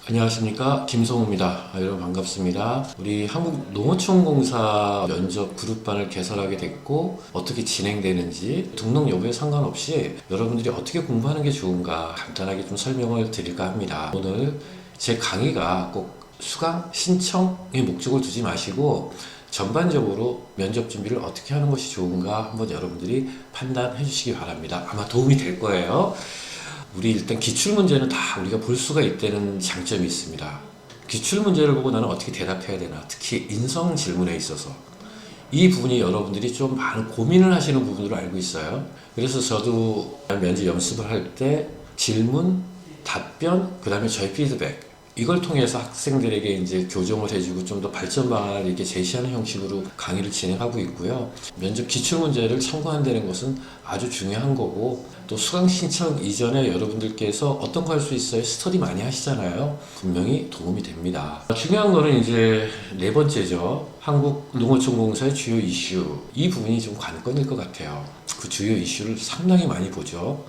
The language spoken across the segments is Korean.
안녕하십니까, 김성우입니다. 여러분 반갑습니다. 우리 한국농어촌공사 면접 그룹반을 개설하게 됐고 어떻게 진행되는지 등록 여부에 상관없이 여러분들이 어떻게 공부하는 게 좋은가 간단하게 좀 설명을 드릴까 합니다. 오늘 제 강의가 꼭 수강 신청의 목적을 두지 마시고 전반적으로 면접 준비를 어떻게 하는 것이 좋은가 한번 여러분들이 판단해 주시기 바랍니다. 아마 도움이 될 거예요. 우리 일단 기출문제는 다 우리가 볼 수가 있다는 장점이 있습니다. 기출문제를 보고 나는 어떻게 대답해야 되나, 특히 인성 질문에 있어서 이 부분이 여러분들이 좀 많은 고민을 하시는 부분으로 알고 있어요. 그래서 저도 면접 연습을 할 때 질문, 답변, 그 다음에 저희 피드백 이걸 통해서 학생들에게 이제 교정을 해주고 좀 더 발전 방안을 이렇게 제시하는 형식으로 강의를 진행하고 있고요. 면접 기출문제를 참고한다는 것은 아주 중요한 거고, 또 수강 신청 이전에 여러분들께서 어떤 거 할 수 있어요? 스터디 많이 하시잖아요. 분명히 도움이 됩니다. 중요한 거는 이제 네 번째죠. 한국농어촌공사의 주요 이슈. 이 부분이 좀 관건일 것 같아요. 그 주요 이슈를 상당히 많이 보죠.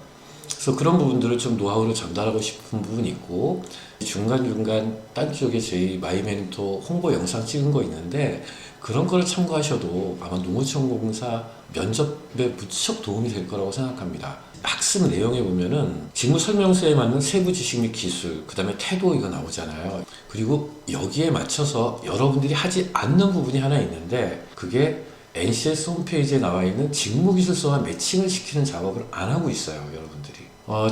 그래서 그런 부분들을 좀 노하우로 전달하고 싶은 부분이 있고, 중간중간 딴 쪽에 저희 마이멘토 홍보 영상 찍은 거 있는데 그런 거를 참고하셔도 아마 농어촌공사 면접에 무척 도움이 될 거라고 생각합니다. 학습 내용에 보면은 직무 설명서에 맞는 세부 지식 및 기술, 그 다음에 태도 이거 나오잖아요. 그리고 여기에 맞춰서 여러분들이 하지 않는 부분이 하나 있는데, 그게 NCS 홈페이지에 나와 있는 직무기술서와 매칭을 시키는 작업을 안 하고 있어요, 여러분들이.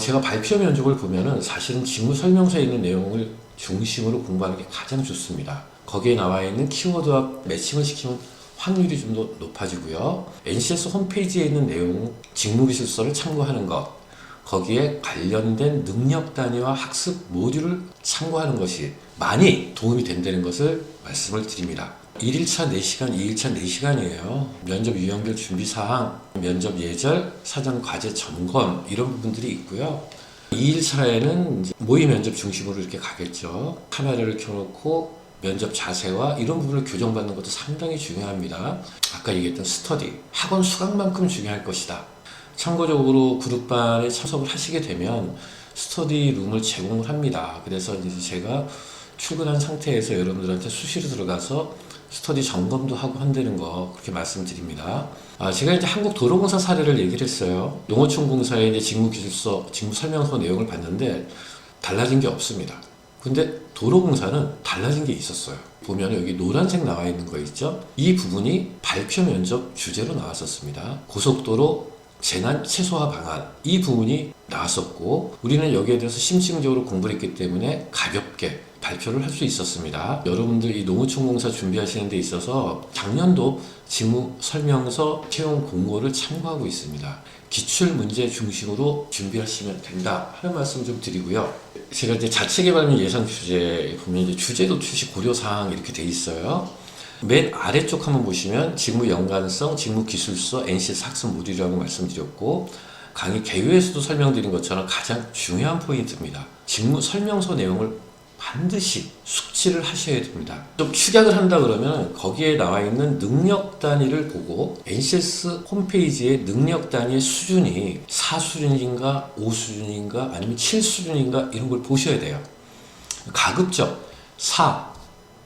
제가 발표 면접을 보면은 사실은 직무 설명서에 있는 내용을 중심으로 공부하는 게 가장 좋습니다. 거기에 나와 있는 키워드와 매칭을 시키면 확률이 좀 더 높아지고요. NCS 홈페이지에 있는 내용, 직무기술서를 참고하는 것, 거기에 관련된 능력 단위와 학습 모듈을 참고하는 것이 많이 도움이 된다는 것을 말씀을 드립니다. 1일차 4시간, 2일차 4시간이에요. 면접 유형별 준비사항, 면접 예절, 사전 과제 점검 이런 부분들이 있고요. 2일차에는 모의 면접 중심으로 이렇게 가겠죠. 카메라를 켜놓고 면접 자세와 이런 부분을 교정받는 것도 상당히 중요합니다. 아까 얘기했던 스터디, 학원 수강만큼 중요할 것이다. 참고적으로 그룹반에 참석을 하시게 되면 스터디 룸을 제공을 합니다. 그래서 이제 제가 출근한 상태에서 여러분들한테 수시로 들어가서 스터디 점검도 하고 한다는 거 그렇게 말씀드립니다. 제가 이제 한국도로공사 사례를 얘기를 했어요. 농어촌공사의 이제 직무기술서, 직무설명서 내용을 봤는데 달라진 게 없습니다. 근데 도로공사는 달라진 게 있었어요. 보면 여기 노란색 나와 있는 거 있죠? 이 부분이 발표 면접 주제로 나왔었습니다. 고속도로 재난 최소화 방안, 이 부분이 나왔었고, 우리는 여기에 대해서 심층적으로 공부를 했기 때문에 가볍게 발표를 할 수 있었습니다. 여러분들 이 농어촌공사 준비하시는 데 있어서 작년도 직무 설명서 채용 공고를 참고하고 있습니다. 기출 문제 중심으로 준비하시면 된다 하는 말씀 좀 드리고요. 제가 이제 자체개발 및 예상 주제 보면 이제 주제도 출시 고려 사항 이렇게 돼 있어요. 맨 아래쪽 한번 보시면 직무 연관성, 직무 기술서, NCS 학습 모듈이라고 말씀드렸고, 강의 개요에서도 설명드린 것처럼 가장 중요한 포인트입니다. 직무 설명서 내용을 반드시 숙지를 하셔야 됩니다. 좀 축약을 한다 그러면 거기에 나와 있는 능력 단위를 보고 NCS 홈페이지의 능력 단위의 수준이 4 수준인가 5 수준인가 아니면 7 수준인가 이런 걸 보셔야 돼요. 가급적 4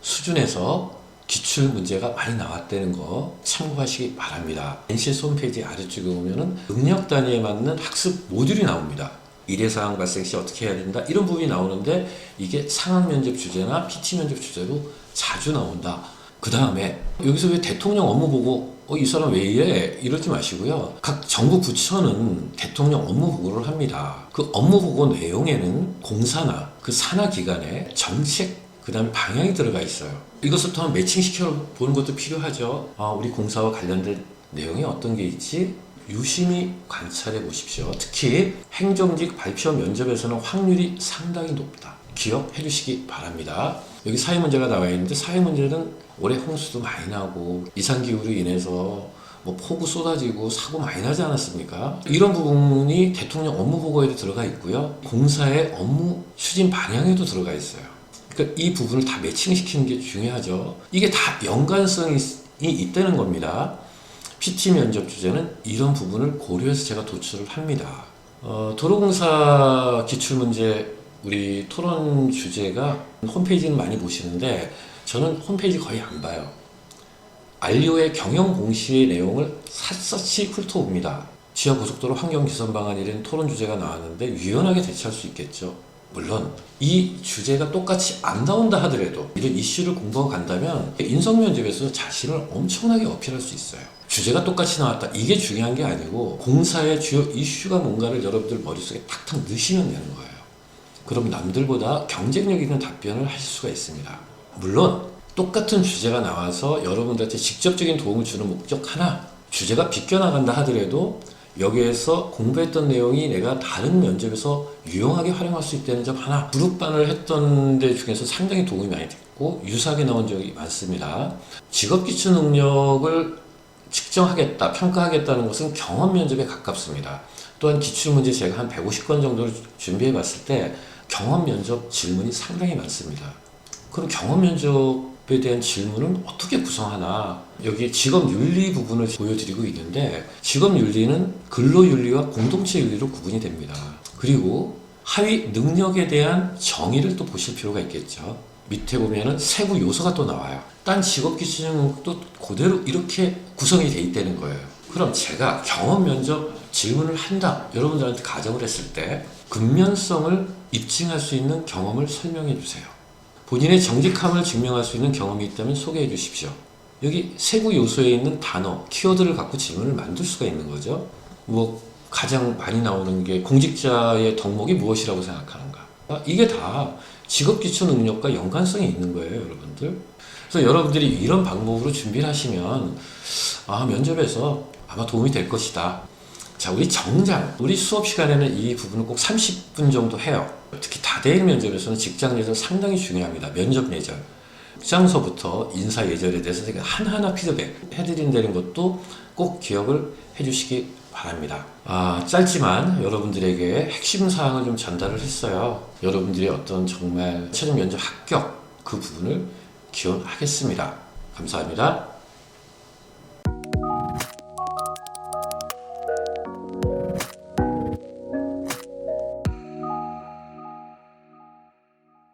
수준에서 기출 문제가 많이 나왔다는 거 참고하시기 바랍니다. NCS 홈페이지 아래쪽에 보면은 능력 단위에 맞는 학습 모듈이 나옵니다. 일회사항 발생 시 어떻게 해야 된다 이런 부분이 나오는데, 이게 상학 면접 주제나 PT 면접 주제로 자주 나온다. 그 다음에 여기서 왜 대통령 업무 보고 이 사람 왜 이래? 이러지 마시고요. 각 정부 부처는 대통령 업무 보고를 합니다. 그 업무 보고 내용에는 공사나 그 산하 기관의 정책, 그 다음에 방향이 들어가 있어요. 이것을 더 매칭시켜 보는 것도 필요하죠. 우리 공사와 관련된 내용이 어떤 게 있지? 유심히 관찰해 보십시오. 특히 행정직 발표 면접에서는 확률이 상당히 높다. 기억해 주시기 바랍니다. 여기 사회문제가 나와 있는데, 사회문제는 올해 홍수도 많이 나고 이상기후로 인해서 폭우 쏟아지고 사고 많이 나지 않았습니까? 이런 부분이 대통령 업무 보고에도 들어가 있고요. 공사의 업무 추진 방향에도 들어가 있어요. 그러니까 이 부분을 다 매칭시키는 게 중요하죠. 이게 다 연관성이 있다는 겁니다. PT 면접 주제는 이런 부분을 고려해서 제가 도출을 합니다. 도로공사 기출문제 우리 토론 주제가 홈페이지는 많이 보시는데 저는 홈페이지 거의 안 봐요. 알리오의 경영 공시의 내용을 샅샅이 훑어봅니다. 지하고속도로 환경 개선 방안이라는 토론 주제가 나왔는데 유연하게 대처할 수 있겠죠. 물론 이 주제가 똑같이 안 나온다 하더라도 이런 이슈를 공부하고 간다면 인성 면접에서 자신을 엄청나게 어필할 수 있어요. 주제가 똑같이 나왔다 이게 중요한 게 아니고 공사의 주요 이슈가 뭔가를 여러분들 머릿속에 탁탁 넣으시면 되는 거예요. 그럼 남들보다 경쟁력 있는 답변을 하실 수가 있습니다. 물론 똑같은 주제가 나와서 여러분들한테 직접적인 도움을 주는 목적 하나, 주제가 비껴나간다 하더라도 여기에서 공부했던 내용이 내가 다른 면접에서 유용하게 활용할 수 있다는 점 하나, 그룹반을 했던 데 중에서 상당히 도움이 많이 됐고 유사하게 나온 적이 많습니다. 직업기초 능력을 측정하겠다, 평가하겠다는 것은 경험 면접에 가깝습니다. 또한 기출문제 제가 한 150건 정도를 준비해 봤을 때 경험 면접 질문이 상당히 많습니다. 그럼 경험 면접에 대한 질문은 어떻게 구성하나? 여기 직업윤리 부분을 보여드리고 있는데 직업윤리는 근로윤리와 공동체윤리로 구분이 됩니다. 그리고 하위 능력에 대한 정의를 또 보실 필요가 있겠죠. 밑에 보면은 세부 요소가 또 나와요. 딴 직업기준도 그대로 이렇게 구성이 돼 있다는 거예요. 그럼 제가 경험 면접 질문을 한다. 여러분들한테 가정을 했을 때 근면성을 입증할 수 있는 경험을 설명해 주세요. 본인의 정직함을 증명할 수 있는 경험이 있다면 소개해 주십시오. 여기 세부 요소에 있는 단어, 키워드를 갖고 질문을 만들 수가 있는 거죠. 뭐 가장 많이 나오는 게 공직자의 덕목이 무엇이라고 생각하는가. 이게 다 직업기초 능력과 연관성이 있는 거예요, 여러분들. 그래서 여러분들이 이런 방법으로 준비를 하시면 면접에서 아마 도움이 될 것이다. 자, 우리 정장, 우리 수업 시간에는 이 부분을 꼭 30분 정도 해요. 특히 다대일 면접에서는 직장 예절 상당히 중요합니다. 면접 예절. 입장서부터 인사 예절에 대해서 제가 하나하나 피드백 해드린다는 것도 꼭 기억을 해주시기 바랍니다. 짧지만 여러분들에게 핵심 사항을 좀 전달을 했어요. 여러분들이 어떤 정말 최종 면접 합격 그 부분을 기원하겠습니다. 감사합니다.